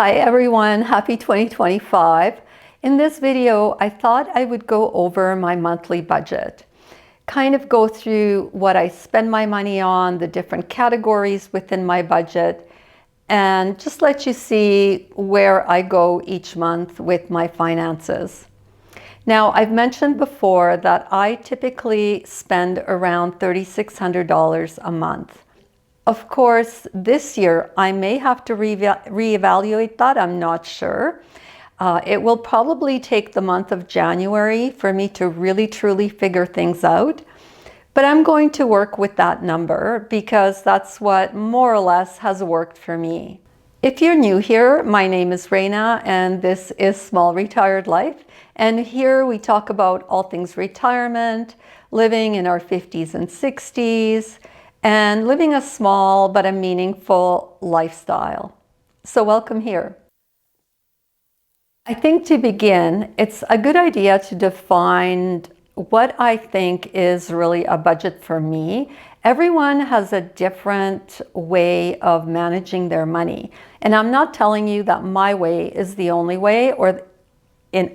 Hi everyone, happy 2025. In this video, I thought I would go over my monthly budget, kind of go through what I spend my money on, the different categories within my budget, and just let you see where I go each month with my finances. Now, I've mentioned before that I typically spend around $3,600 a month. Of course, this year I may have to reevaluate that. I'm not sure. It will probably take the month of January for me to really truly figure things out. But I'm going to work with that number because that's what more or less has worked for me. If you're new here, my name is Reina and this is Small Retired Life. And here we talk about all things retirement, living in our 50s and 60s, and living a small but a meaningful lifestyle. So welcome here. I think to begin, it's a good idea to define what I think is really a budget for me. Everyone has a different way of managing their money. And I'm not telling you that my way is the only way or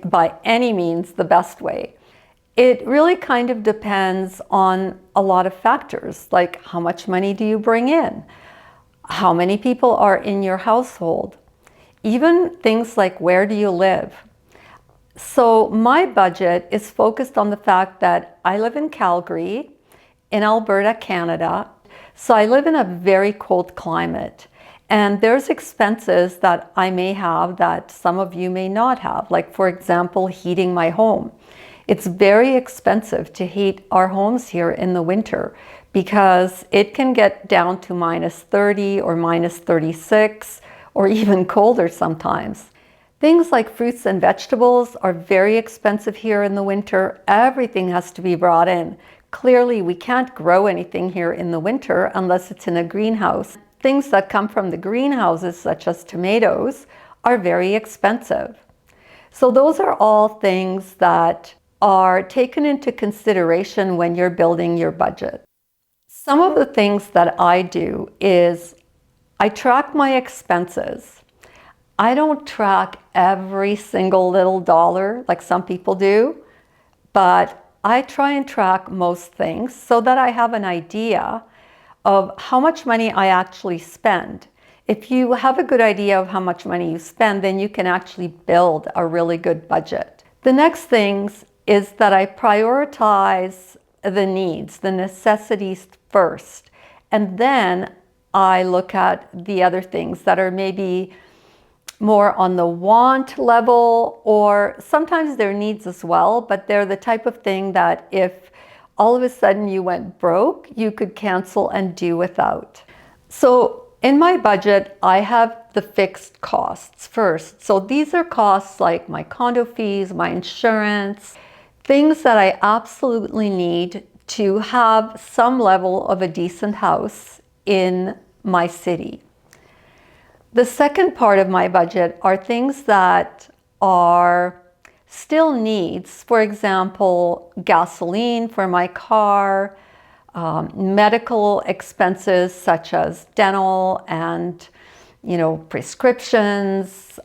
by any means the best way. It really kind of depends on a lot of factors, like how much money do you bring in? How many people are in your household? Even things like where do you live? So my budget is focused on the fact that I live in Calgary, in Alberta, Canada. So I live in a very cold climate. And there's expenses that I may have that some of you may not have, like for example, heating my home. It's very expensive to heat our homes here in the winter because it can get down to -30 or -36 or even colder sometimes. Things like fruits and vegetables are very expensive here in the winter. Everything has to be brought in. Clearly, we can't grow anything here in the winter unless it's in a greenhouse. Things that come from the greenhouses, such as tomatoes, are very expensive. So those are all things that are taken into consideration when you're building your budget. Some of the things that I do is I track my expenses. I don't track every single little dollar like some people do, but I try and track most things so that I have an idea of how much money I actually spend. If you have a good idea of how much money you spend, then you can actually build a really good budget. The next things is that I prioritize the needs, the necessities first, and then I look at the other things that are maybe more on the want level, or sometimes they're needs as well, but they're the type of thing that if all of a sudden you went broke, you could cancel and do without. So in my budget, I have the fixed costs first. So these are costs like my condo fees, my insurance, things that I absolutely need to have some level of a decent house in my city. The second part of my budget are things that are still needs. For example, gasoline for my car, medical expenses such as dental and, prescriptions,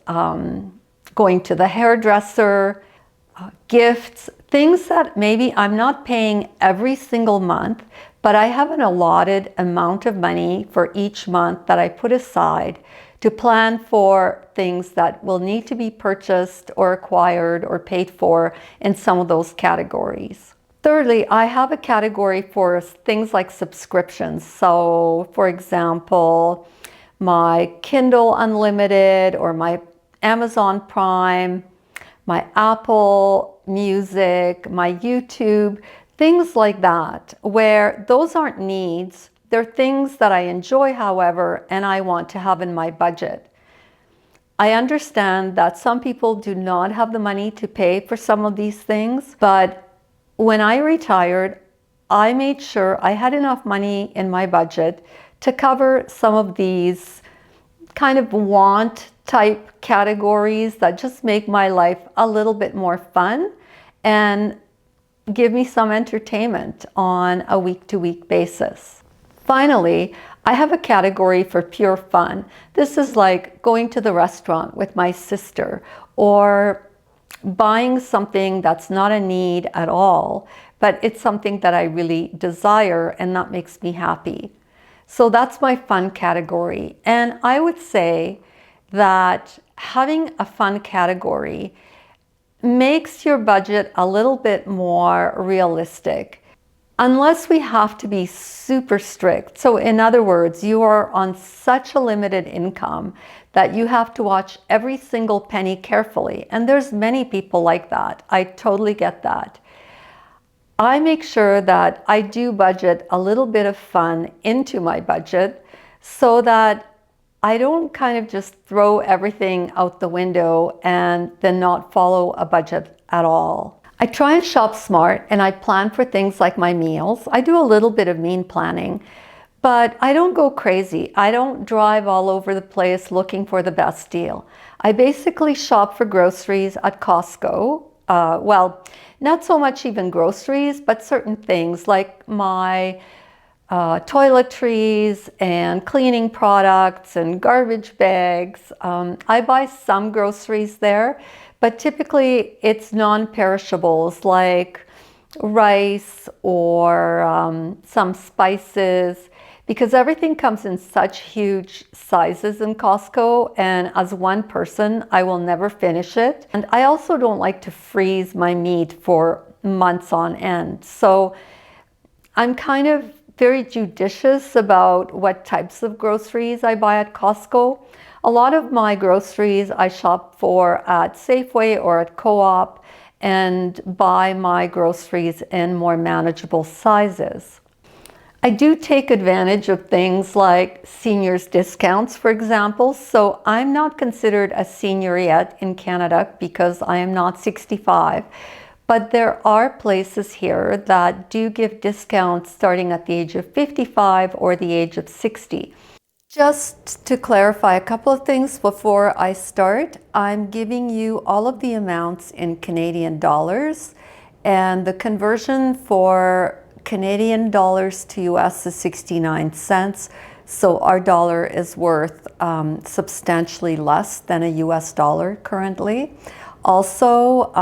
going to the hairdresser, gifts, things that maybe I'm not paying every single month, but I have an allotted amount of money for each month that I put aside to plan for things that will need to be purchased or acquired or paid for in some of those categories. Thirdly, I have a category for things like subscriptions. So for example, my Kindle Unlimited or my Amazon Prime, my Apple Music, my YouTube, things like that, where those aren't needs. They're things that I enjoy, however, and I want to have in my budget. I understand that some people do not have the money to pay for some of these things, but when I retired, I made sure I had enough money in my budget to cover some of these kind of want type categories that just make my life a little bit more fun and give me some entertainment on a week-to-week basis. Finally, I have a category for pure fun. This is like going to the restaurant with my sister or buying something that's not a need at all, but it's something that I really desire and that makes me happy. So that's my fun category. And I would say that having a fun category makes your budget a little bit more realistic, unless we have to be super strict. So in other words, you are on such a limited income that you have to watch every single penny carefully. And there's many people like that. I totally get that. I make sure that I do budget a little bit of fun into my budget so that I don't kind of just throw everything out the window and then not follow a budget at all. I try and shop smart and I plan for things like my meals. I do a little bit of meal planning, but I don't go crazy. I don't drive all over the place looking for the best deal. I basically shop for groceries at Costco. Well, not so much even groceries, but certain things like my toiletries and cleaning products and garbage bags. I buy some groceries there, but typically it's non-perishables like rice or some spices, because everything comes in such huge sizes in Costco, and as one person, I will never finish it. And I also don't like to freeze my meat for months on end. So I'm kind of very judicious about what types of groceries I buy at Costco. A lot of my groceries I shop for at Safeway or at Co-op and buy my groceries in more manageable sizes. I do take advantage of things like seniors discounts, for example. So I'm not considered a senior yet in Canada because I am not 65. But there are places here that do give discounts starting at the age of 55 or the age of 60. Just to clarify a couple of things before I start, I'm giving you all of the amounts in Canadian dollars, and the conversion for Canadian dollars to US is 69 cents. So our dollar is worth substantially less than a US dollar currently. Also,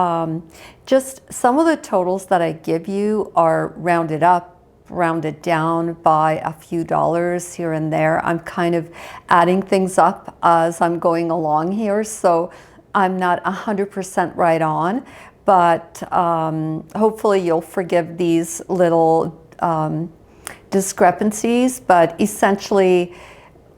just some of the totals that I give you are rounded up, rounded down by a few dollars here and there. I'm kind of adding things up as I'm going along here, so I'm not 100% right on, but hopefully you'll forgive these little discrepancies. But essentially,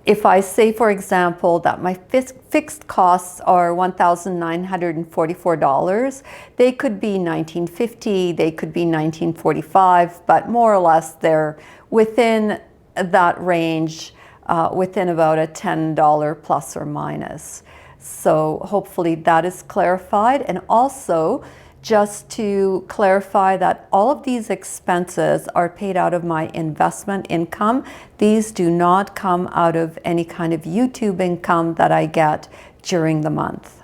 if I say, for example, that my fixed costs are $1,944, they could be $1,950, they could be $1,945, but more or less they're within that range, within about a $10 plus or minus. So hopefully that is clarified. And also, just to clarify that all of these expenses are paid out of my investment income. These do not come out of any kind of YouTube income that I get during the month.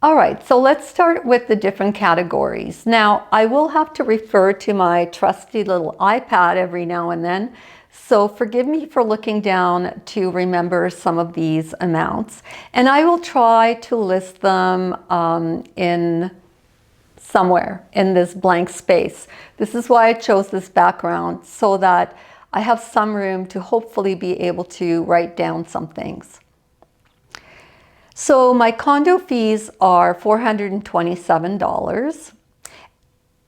All right, so let's start with the different categories. Now, I will have to refer to my trusty little iPad every now and then, so forgive me for looking down to remember some of these amounts. And I will try to list them in somewhere in this blank space. This is why I chose this background, so that I have some room to hopefully be able to write down some things. So my condo fees are $427.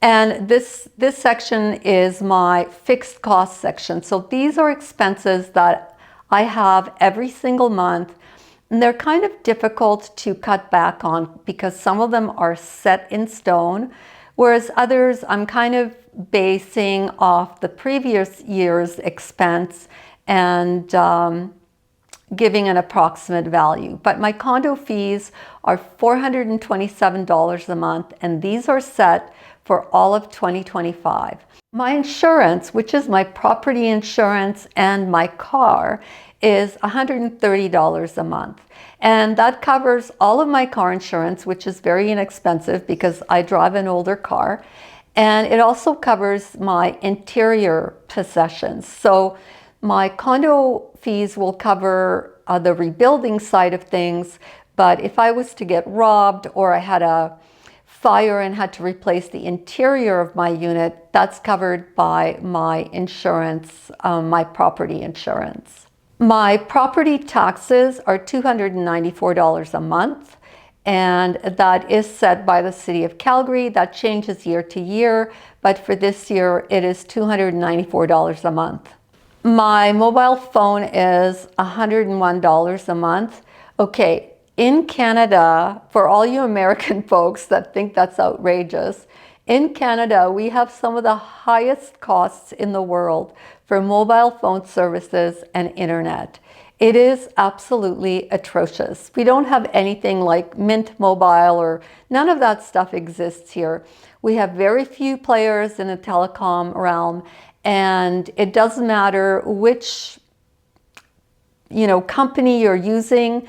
And this section is my fixed cost section. So these are expenses that I have every single month. And they're kind of difficult to cut back on because some of them are set in stone, whereas others I'm kind of basing off the previous year's expense and giving an approximate value. But my condo fees are $427 a month, and these are set for all of 2025. My insurance, which is my property insurance and my car, is $130 a month. And that covers all of my car insurance, which is very inexpensive because I drive an older car. And it also covers my interior possessions. So My condo fees will cover the rebuilding side of things, but if I was to get robbed or I had a fire and had to replace the interior of my unit, that's covered by my insurance, my property insurance. My property taxes are $294 a month, and that is set by the City of Calgary. That changes year to year, but for this year it is $294 a month. My mobile phone is $101 a month. Okay, in Canada, for all you American folks that think that's outrageous, in Canada, we have some of the highest costs in the world for mobile phone services and internet. It is absolutely atrocious. We don't have anything like Mint Mobile, or none of that stuff exists here. We have very few players in the telecom realm, and it doesn't matter which company you're using,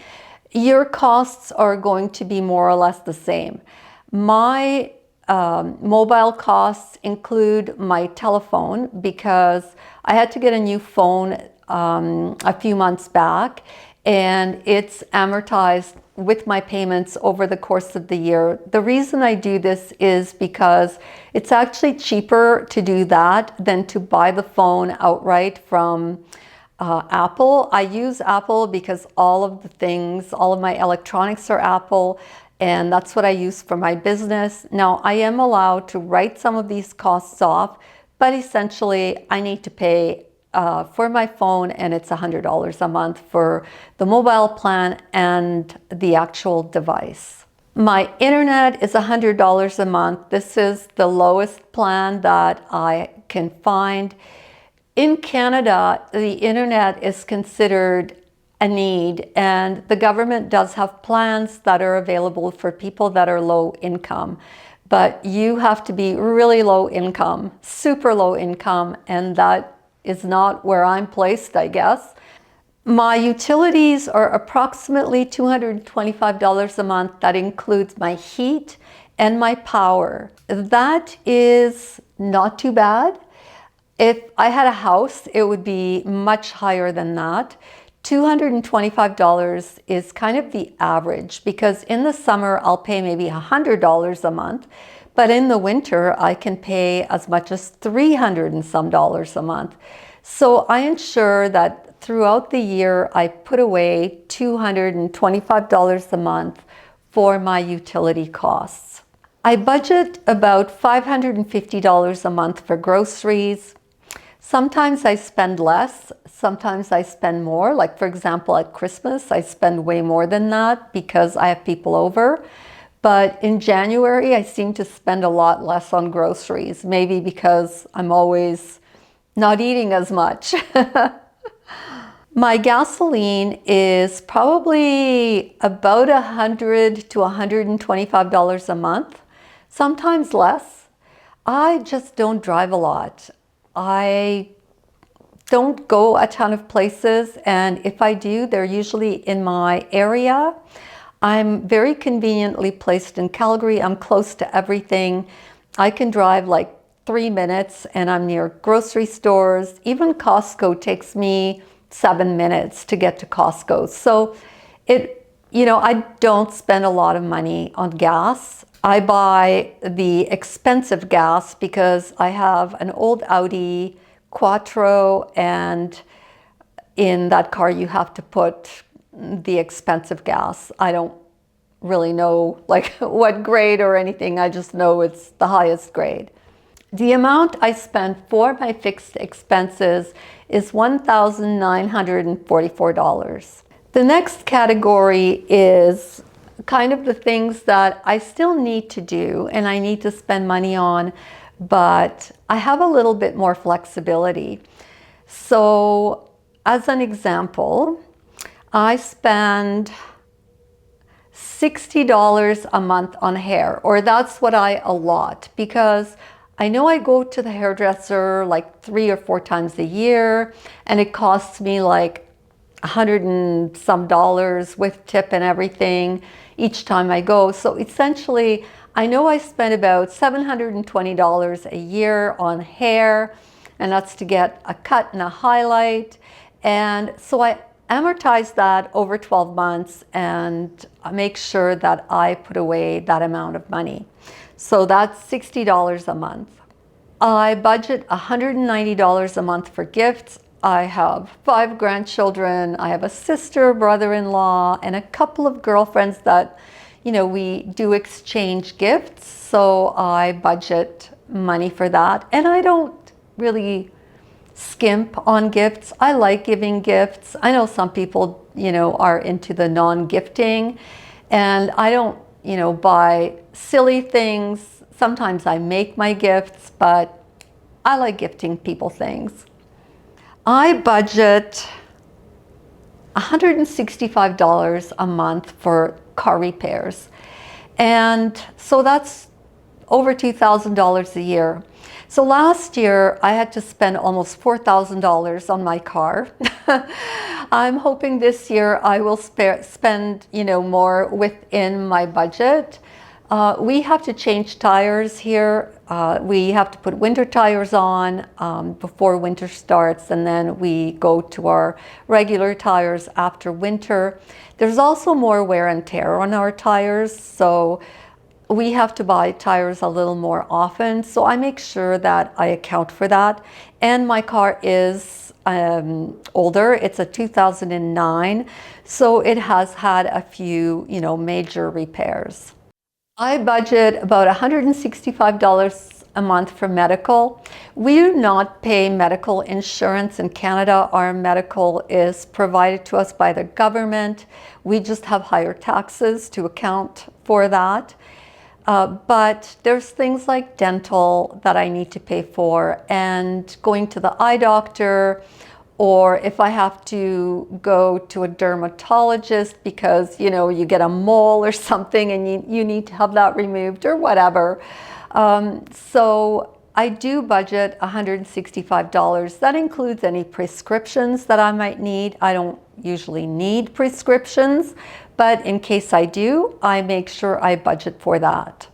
your costs are going to be more or less the same. My mobile costs include my telephone, because I had to get a new phone a few months back, and it's amortized with my payments over the course of the year. The reason I do this is because it's actually cheaper to do that than to buy the phone outright from Apple. I use Apple because all of my electronics are Apple, and that's what I use for my business. Now, I am allowed to write some of these costs off, but essentially I need to pay for my phone, and it's $100 a month for the mobile plan and the actual device. My internet is $100 a month. This is the lowest plan that I can find. In Canada, the internet is considered a need, and the government does have plans that are available for people that are low income. But you have to be really low income, super low income, and that is not where I'm placed, I guess. My utilities are approximately $225 a month. That includes my heat and my power. That is not too bad. If I had a house, it would be much higher than that. $225 is kind of the average, because in the summer I'll pay maybe $100 a month, but in the winter I can pay as much as $300 and some dollars a month. So I ensure that throughout the year I put away $225 a month for my utility costs. I budget about $550 a month for groceries. Sometimes I spend less, sometimes I spend more. Like, for example, at Christmas, I spend way more than that because I have people over. But in January, I seem to spend a lot less on groceries, maybe because I'm always not eating as much. My gasoline is probably about $100 to $125 a month, sometimes less. I just don't drive a lot. I don't go a ton of places, and if I do, they're usually in my area. I'm very conveniently placed in Calgary. I'm close to everything. I can drive like 3 minutes and I'm near grocery stores. Even Costco takes me 7 minutes to get to Costco. So I don't spend a lot of money on gas. I buy the expensive gas because I have an old Audi Quattro, and in that car you have to put the expensive gas. I don't really know like what grade or anything. I just know it's the highest grade. The amount I spend for my fixed expenses is $1,944. The next category is kind of the things that I still need to do and I need to spend money on, but I have a little bit more flexibility. So as an example, I spend $60 a month on hair, or that's what I allot, because I know I go to the hairdresser like 3 or 4 times a year, and it costs me like $100 and some with tip and everything each time I go. So essentially, I know I spend about $720 a year on hair, and that's to get a cut and a highlight. And so I amortize that over 12 months and make sure that I put away that amount of money. So that's $60 a month. I budget $190 a month for gifts. I have 5 grandchildren. I have a sister, brother-in-law, and a couple of girlfriends that, we do exchange gifts. So I budget money for that. And I don't really skimp on gifts. I like giving gifts. I know some people, are into the non-gifting, and I don't, buy silly things. Sometimes I make my gifts, but I like gifting people things. I budget $165 a month for car repairs. And so that's over $2,000 a year. So last year I had to spend almost $4,000 on my car. I'm hoping this year I will spend, more within my budget. We have to change tires here. We have to put winter tires on before winter starts, and then we go to our regular tires after winter. There's also more wear and tear on our tires, so we have to buy tires a little more often. So I make sure that I account for that. And my car is older. It's a 2009, so it has had a few, major repairs. I budget about $165 a month for medical. We do not pay medical insurance in Canada. Our medical is provided to us by the government. We just have higher taxes to account for that. But there's things like dental that I need to pay for, and going to the eye doctor, or if I have to go to a dermatologist because, you get a mole or something and you need to have that removed or whatever. So I do budget $165. That includes any prescriptions that I might need. I don't usually need prescriptions, but in case I do, I make sure I budget for that.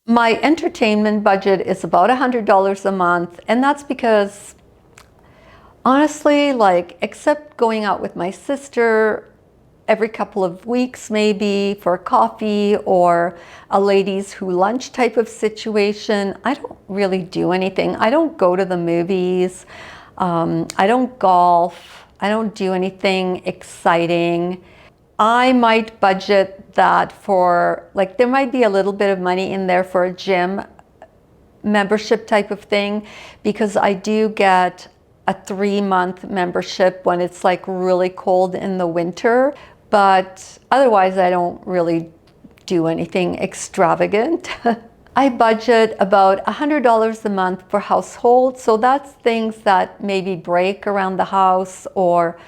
My entertainment budget is about $100 a month, and that's because honestly, except going out with my sister every couple of weeks maybe for coffee or a ladies who lunch type of situation, I don't really do anything. I don't go to the movies. I don't golf. I don't do anything exciting. I might budget that for, there might be a little bit of money in there for a gym membership type of thing, because I do get a 3-month membership when it's really cold in the winter. But otherwise, I don't really do anything extravagant. I budget about $100 a month for household. So that's things that maybe break around the house, or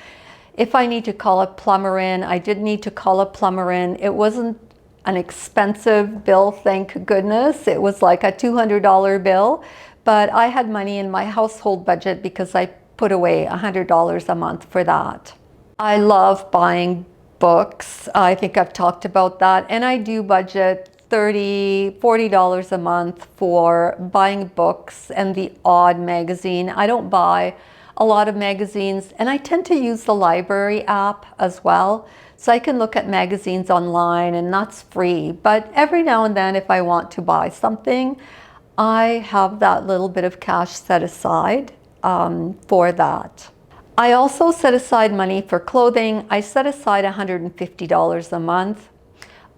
if I need to call a plumber in. I did need to call a plumber in. It wasn't an expensive bill, thank goodness. It was like a $200 bill, but I had money in my household budget because I put away $100 a month for that. I love buying books. I think I've talked about that, and I do budget $30, $40 a month for buying books and the odd magazine. I don't buy a lot of magazines, and I tend to use the library app as well, so I can look at magazines online, and that's free. But every now and then, if I want to buy something, I have that little bit of cash set aside for that. I also set aside money for clothing. I set aside $150 a month.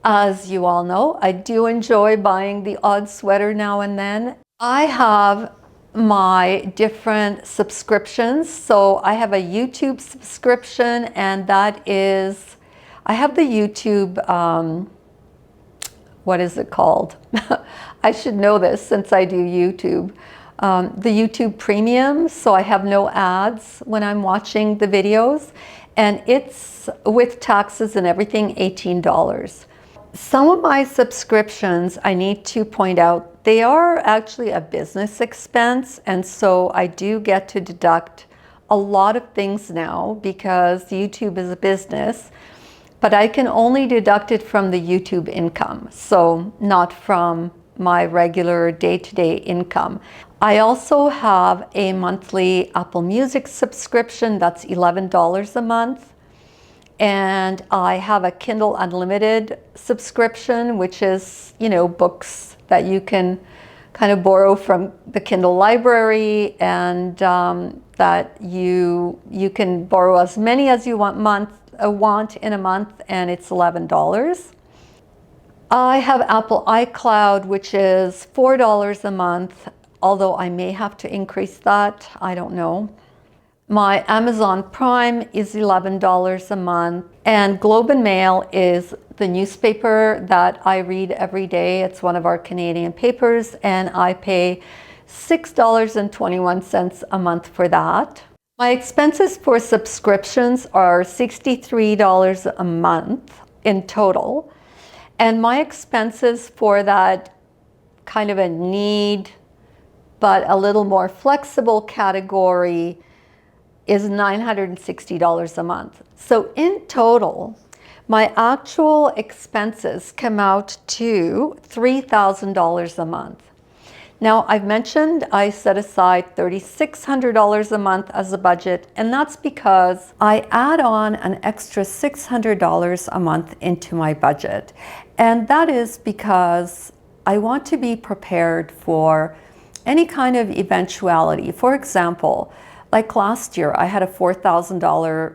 As you all know, I do enjoy buying the odd sweater now and then. I have my different subscriptions. So I have a YouTube subscription, and that is, I have the YouTube, what is it called? I should know this since I do YouTube. The YouTube Premium, so I have no ads when I'm watching the videos, and it's with taxes and everything $18. Some of my subscriptions, I need to point out, they are actually a business expense, and so I do get to deduct a lot of things now because YouTube is a business, but I can only deduct it from the YouTube income, so not from my regular day-to-day income. I also have a monthly Apple Music subscription that's $11 a month. And I have a Kindle Unlimited subscription, which is, books that you can kind of borrow from the Kindle library, and that you can borrow as many as you want in a month, and it's $11. I have Apple iCloud, which is $4 a month, although I may have to increase that, I don't know. My Amazon Prime is $11 a month, and Globe and Mail is the newspaper that I read every day. It's one of our Canadian papers, and I pay $6.21 a month for that. My expenses for subscriptions are $63 a month in total, and my expenses for that kind of a need but a little more flexible category is $960 a month. So in total, my actual expenses come out to $3,000 a month. Now, I've mentioned I set aside $3,600 a month as a budget, and that's because I add on an extra $600 a month into my budget. And that is because I want to be prepared for any kind of eventuality. For example, like last year, I had a $4,000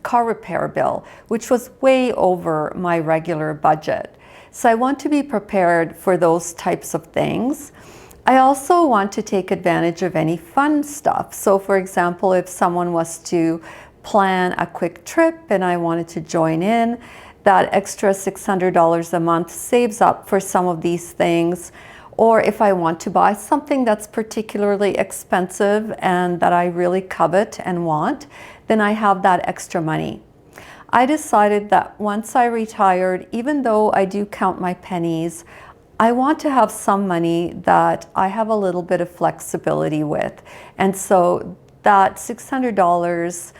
car repair bill, which was way over my regular budget. So I want to be prepared for those types of things. I also want to take advantage of any fun stuff. So for example, if someone was to plan a quick trip and I wanted to join in, that extra $600 a month saves up for some of these things. Or if I want to buy something that's particularly expensive and that I really covet and want, then I have that extra money. I decided that once I retired, even though I do count my pennies, I want to have some money that I have a little bit of flexibility with. And so that $600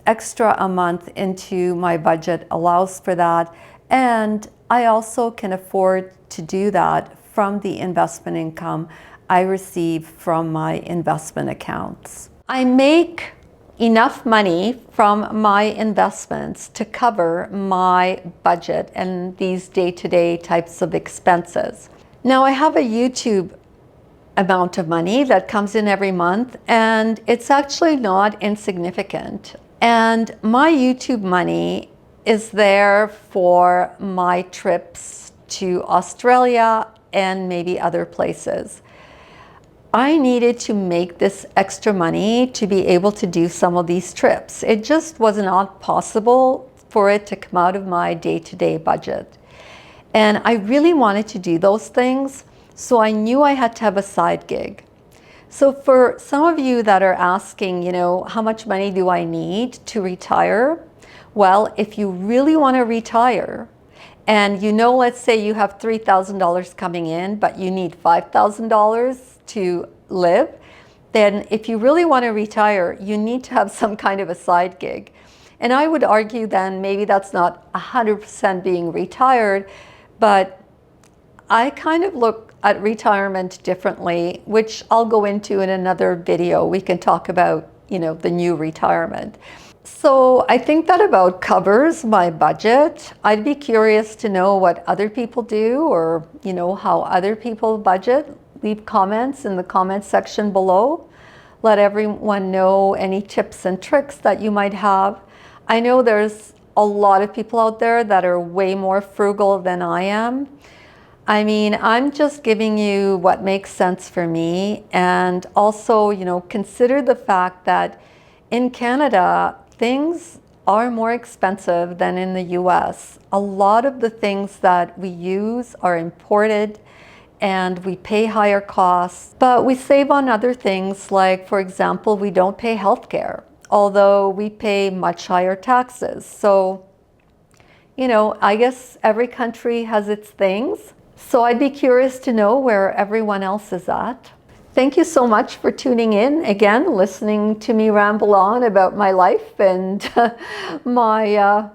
extra a month into my budget allows for that. And I also can afford to do that from the investment income I receive from my investment accounts. I make enough money from my investments to cover my budget and these day-to-day types of expenses. Now, I have a YouTube amount of money that comes in every month, and it's actually not insignificant. And my YouTube money is there for my trips to Australia and maybe other places. I needed to make this extra money to be able to do some of these trips. It just was not possible for it to come out of my day-to-day budget. And I really wanted to do those things, so I knew I had to have a side gig. So for some of you that are asking, how much money do I need to retire? Well, if you really want to retire, and let's say you have $3,000 coming in, but you need $5,000 to live, then if you really want to retire, you need to have some kind of a side gig. And I would argue then maybe that's not 100% being retired, but I kind of look at retirement differently, which I'll go into in another video. We can talk about, the new retirement. So I think that about covers my budget. I'd be curious to know what other people do, or how other people budget. Leave comments in the comment section below. Let everyone know any tips and tricks that you might have. I know there's a lot of people out there that are way more frugal than I am. I mean, I'm just giving you what makes sense for me, and also, consider the fact that in Canada, things are more expensive than in the US. A lot of the things that we use are imported, and we pay higher costs, but we save on other things, like, for example, we don't pay healthcare, although we pay much higher taxes. So, I guess every country has its things. So I'd be curious to know where everyone else is at. Thank you so much for tuning in again, listening to me ramble on about my life and my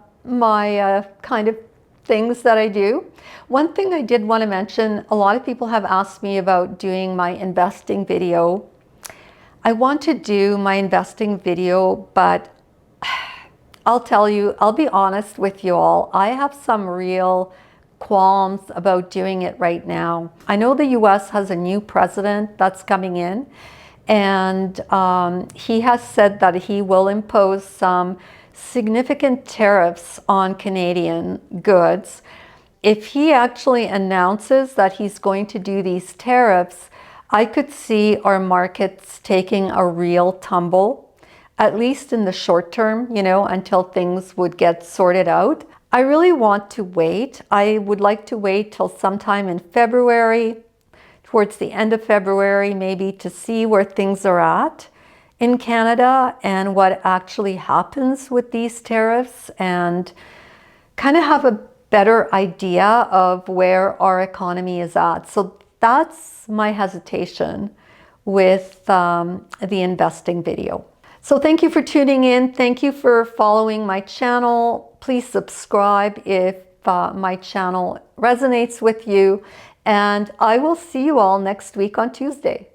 kind of things that I do. One thing I did want to mention, a lot of people have asked me about doing my investing video. I want to do my investing video, but I'll tell you, I'll be honest with you all, I have some real qualms about doing it right now. I know the US has a new president that's coming in, and he has said that he will impose some significant tariffs on Canadian goods. If he actually announces that he's going to do these tariffs, I could see our markets taking a real tumble, at least in the short term, until things would get sorted out. I really want to wait. I would like to wait till sometime in February, towards the end of February, maybe, to see where things are at in Canada and what actually happens with these tariffs, and kind of have a better idea of where our economy is at. So that's my hesitation with the investing video. So thank you for tuning in. Thank you for following my channel. Please subscribe if my channel resonates with you. And I will see you all next week on Tuesday.